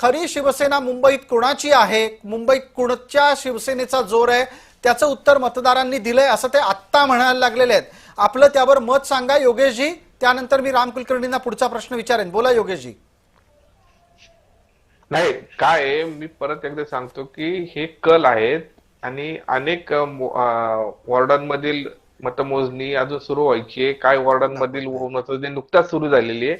खरी शिवसेना मुंबईत कुणाची आहे, मुंबईत कुणच्या शिवसेनेचा जोर आहे, त्याचं उत्तर मतदारांनी दिलंय असं ते आत्ता म्हणायला लागलेले आहेत। आपलं त्यावर मत सांगा योगेशजी, त्यानंतर मी राम कुलकर्णींना पुढचा प्रश्न विचारेन। बोला योगेशजी। नाही काय मी परत एकदा सांगतो की हे कल आहेत आणि अनेक वॉर्डांमधील मतमोजणी अजून सुरू व्हायची आहे। काय वॉर्डांमधील मतमोजणी नुकताच सुरू झालेली आहे,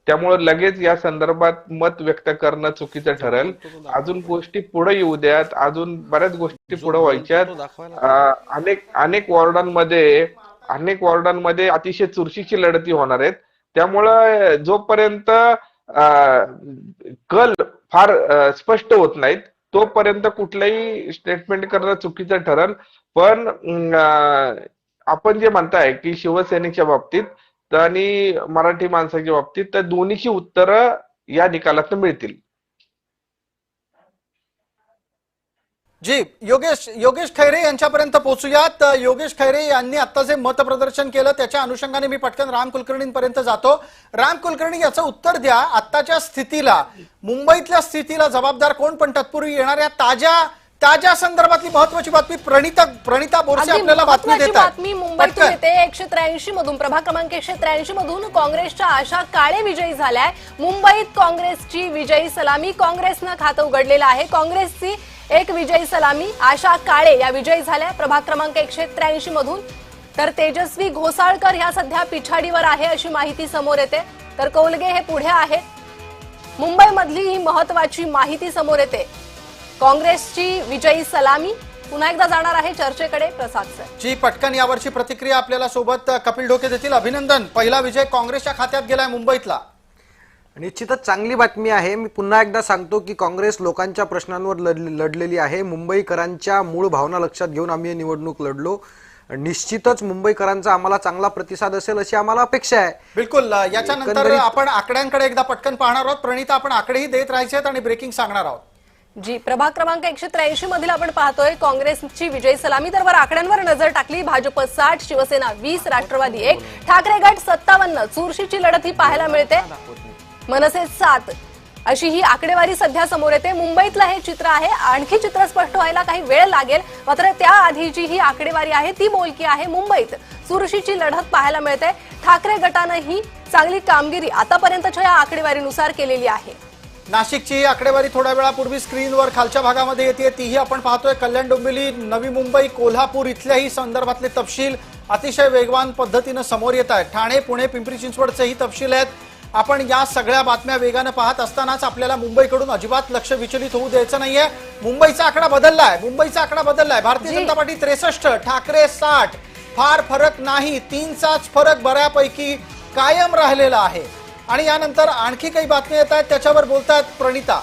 त्यामुळे लगेच या संदर्भात मत व्यक्त करणं चुकीचं ठरेल। अजून गोष्टी पुढे येऊ द्यात, अजून बऱ्याच गोष्टी पुढे व्हायच्यात। अनेक वॉर्डांमध्ये अतिशय चुरशीची लढती होणार आहेत, त्यामुळे जोपर्यंत कल फार स्पष्ट होत नाहीत तोपर्यंत कुठलाही स्टेटमेंट करणं चुकीचं ठरेल। पण आपण जे म्हणताय की शिवसेनेच्या बाबतीत आणि मराठी माणसाच्या बाबतीत तर दोन्हीची उत्तरं या निकालातून मिळतील। जी योगेश खैरे यांच्यापर्यंत पोहोचूयात। योगेश खैरे यांनी आता जे मतप्रदर्शन केलं त्याच्या अनुषंगाने मी पटकन राम कुलकर्णींपर्यंत जातो। राम कुलकर्णी याचं उत्तर द्या, आत्ताच्या स्थितीला, मुंबईतल्या स्थितीला जबाबदार कोण, पण तत्पूर्वी येणाऱ्या ताज्या संदर्भातली महत्त्वाची बातमी प्रणिता बोरसे आपल्याला बातमी देतात। बातमी मुंबईतून येते 183 मधून, प्रभाग क्रमांक 183 मधून काँग्रेसच्या आशा काळे विजयी झाल्या। मुंबईत काँग्रेसची विजयी सलामी, काँग्रेसनं खातं उघडलेलं आहे। काँग्रेसची एक विजयी सलामी आशा काळे या विजयी झाल्या प्रभाग क्रमांक 183 मधून। तर तेजस्वी घोसाळकर ह्या सध्या पिछाडीवर आहे अशी माहिती समोर येते, तर कौलगे हे पुढे आहेत। मुंबईमधली ही महत्त्वाची माहिती समोर येते। काँग्रेसची विजयी सलामी पुन्हा एकदा जाणार आहे चर्चेकडे। प्रसाद सर जी पटकन यावरची प्रतिक्रिया आपल्याला सोबत कपिल ढोके देतील। अभिनंदन, पहिला विजय काँग्रेसच्या खात्यात गेलाय मुंबईतला। निश्चितच चांगली बातमी आहे। मी पुन्हा एकदा सांगतो की काँग्रेस लोकांच्या प्रश्नांवर लढलेली आहे। मुंबईकरांच्या मूळ भावना लक्षात घेऊन आम्ही ही निवडणूक लढलो। निश्चितच मुंबईकरांचा आम्हाला चांगला प्रतिसाद असेल अशी आम्हाला अपेक्षा आहे। बिलकुल, याच्यानंतर आपण आकड्यांकडे एकदा पटकन पाहणार आहोत। प्रणिता, आपण आकडेही देत राहायचे आहेत आणि ब्रेकिंग सांगणार आहोत। जी प्रभाग क्रमांक 183 मधील आपण पाहतोय काँग्रेसची विजयी सलामी। तर आकड्यांवर नजर टाकली, भाजप 60, शिवसेना 20, राष्ट्रवादी 1, ठाकरे गट 57, चुरशीची लढत ही पाहायला मिळते। मनसे 7 अशी ही आकडेवारी सध्या समोर येते। मुंबईतलं हे चित्र आहे, आणखी चित्र स्पष्ट व्हायला काही वेळ लागेल, मात्र त्याआधीची ही आकडेवारी आहे ती बोलकी आहे। मुंबईत चुरशीची लढत पाहायला मिळते। ठाकरे गटानं ही चांगली कामगिरी आतापर्यंतच्या या आकडेवारीनुसार केलेली आहे। नाशिकची आकडेवारी थोड्या वेळापूर्वी स्क्रीनवर खालच्या भागामध्ये येते, तीही आपण पाहतोय। कल्याण डोंबिवली, नवी मुंबई, कोल्हापूर इथल्याही संदर्भातले तपशील अतिशय वेगवान पद्धतीनं समोर येत आहेत। ठाणे, पुणे, पिंपरी चिंचवडचेही तपशील आहेत। आपण या सगळ्या बातम्या वेगानं पाहत असतानाच आपल्याला मुंबईकडून अजिबात लक्ष विचलित होऊ द्यायचं नाहीये। मुंबईचा आकडा बदललाय। भारतीय जनता पार्टी 63, ठाकरे 60, फार फरक नाही, 3चाच फरक बऱ्यापैकी कायम राहिलेला आहे। आणि यानंतर आणखी काही बातम्या येत आहेत, त्याच्यावर बोलतात प्रणिता।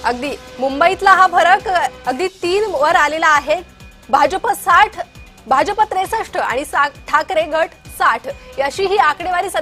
अगदी मुंबईतला हा फरक अगदी 3 वर आलेला आहे। भाजप 60, भाजप 63 आणि ठाकरे गट 60 अशी ही आकडेवारी